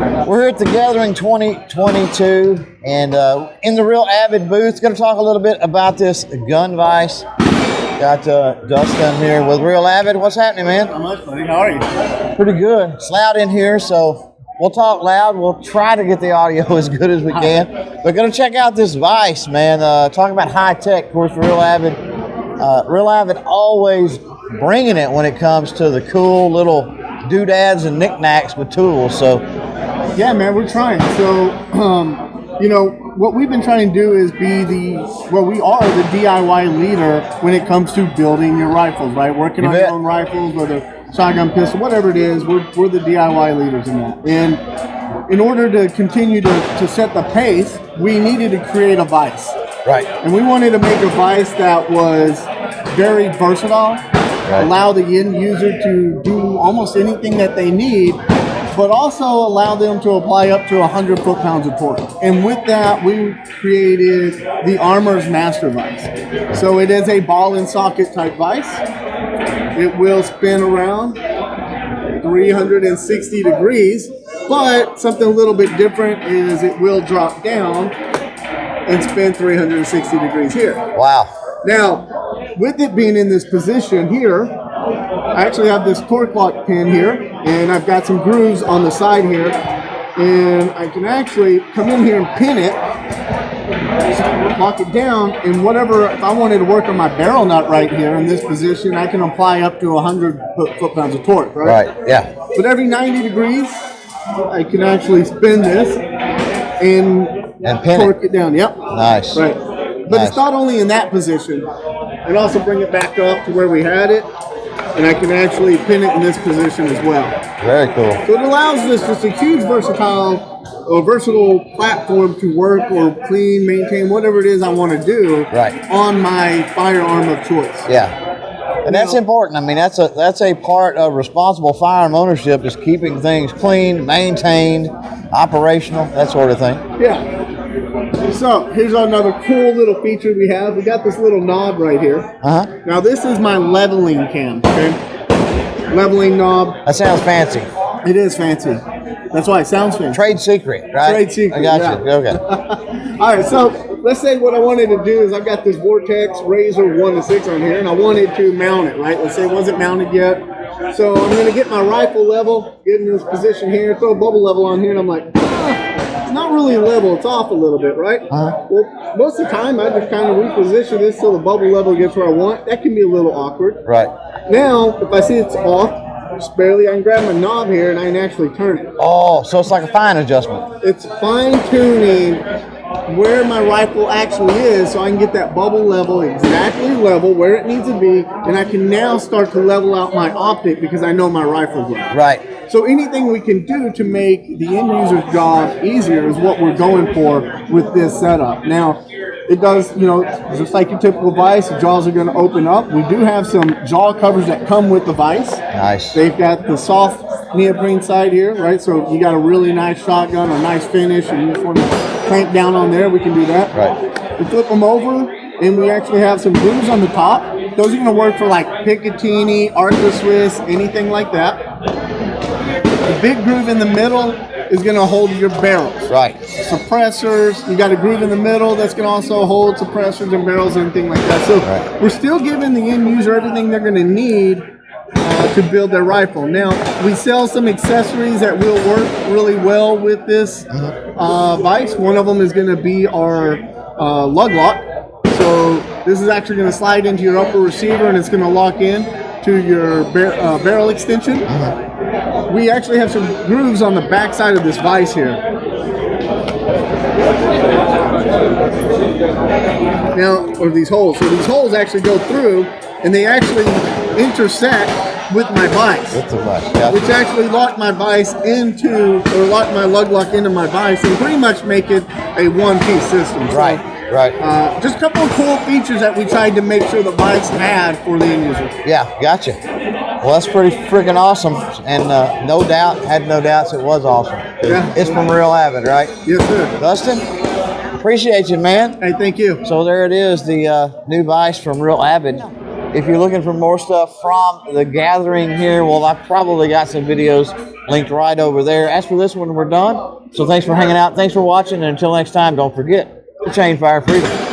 We're here at the Gathering 2022 and in the Real Avid booth. Going to talk a little bit about this gun vise. Got Dustin here with Real Avid. What's happening, man? Not much, buddy. How are you? Pretty good. It's loud in here, so we'll talk loud. We'll try to get the audio as good as we can. We're going to check out this vise, man. Talk about high tech, of course, Real Avid. Real Avid always bringing it when it comes to the cool little doodads and knickknacks with tools. So, yeah, man, we're trying. So, you know, what we've been trying to do is be we are the DIY leader when it comes to building your rifles, right? Working on your own rifles, whether shotgun, pistol, whatever it is, we're the DIY leaders in that. And in order to continue to set the pace, we needed to create a vise. Right. And we wanted to make a vise that was very versatile, allow the end user to do almost anything that they need, but also allow them to apply up to 100 foot-pounds of torque. And with that, we created the Armor's Master Vise. So it is a ball and socket type vise. It will spin around 360 degrees, but something a little bit different is it will drop down and spin 360 degrees here. Wow. Now, with it being in this position here, I actually have this torque lock pin here, and I've got some grooves on the side here, and I can actually come in here and pin it, lock it down, and whatever, if I wanted to work on my barrel nut right here in this position, I can apply up to 100 foot-pounds of torque, right? Right, yeah. But every 90 degrees, I can actually spin this and pin torque it down. Yep. Nice. Right. But it's not only in that position. I can also bring it back up to where we had it, and I can actually pin it in this position as well. Very cool. So it allows this just a huge versatile platform to work or clean, maintain, whatever it is I want to do on my firearm of choice. Yeah. And that's important. I mean, that's a part of responsible firearm ownership is keeping things clean, maintained, operational, that sort of thing. Yeah. So here's another cool little feature we have. We got this little knob right here. Uh-huh. Now this is my leveling cam. Okay. Leveling knob. That sounds fancy. It is fancy. That's why it sounds fancy. Trade secret, right? Trade secret. I got you. Okay. All right. So let's say what I wanted to do is I've got this Vortex Razor 1-6 on here, and I wanted to mount it. Right. Let's say it wasn't mounted yet. So I'm going to get my rifle level, get in this position here, throw a bubble level on here, and I'm like, it's not really level, it's off a little bit, right? Well, most of the time I just kind of reposition this so the bubble level gets where I want. That can be a little awkward. Right. Now, if I see it's off, just barely, I can grab my knob here and I can actually turn it. Oh, so it's like a fine adjustment. It's fine-tuning where my rifle actually is so I can get that bubble level exactly level where it needs to be, and I can now start to level out my optic because I know my rifle's level. Right. So anything we can do to make the end user's job easier is what we're going for with this setup. Now, it does, you know, just like your typical vise, the jaws are going to open up. We do have some jaw covers that come with the vise. Nice. They've got the soft neoprene side here, right? So you got a really nice shotgun or nice finish and you just want to clamp down on there, we can do that. Right. We flip them over and we actually have some grooves on the top. Those are going to work for like Picatinny, Arca Swiss, anything like that. The big groove in the middle is going to hold your barrels. Right. Suppressors, you got a groove in the middle that's going to also hold suppressors and barrels and anything like that. So we're still giving the end user everything they're going to need to build their rifle. Now, we sell some accessories that will work really well with this vise. One of them is going to be our Lug Lock. So this is actually going to slide into your upper receiver and it's going to lock in to your barrel extension. We actually have some grooves on the back side of this vise here. Now, or these holes. So these holes actually go through and they actually intersect with my vise. With the vise, yeah. Which actually lock my vise into, or lock my Lug Lock into my vise and pretty much make it a one-piece system. Right. So, right. Just a couple of cool features that we tried to make sure the vise had for the end user. Yeah, gotcha. Well, that's pretty freaking awesome, and no doubts it was awesome. Yeah. It's from Real Avid, right? Yes, sir. Dustin, appreciate you, man. Hey, thank you. So there it is, the new vise from Real Avid. If you're looking for more stuff from the gathering here, well, I've probably got some videos linked right over there. As for this one, we're done. So thanks for hanging out. Thanks for watching. And until next time, don't forget to chain fire freedom.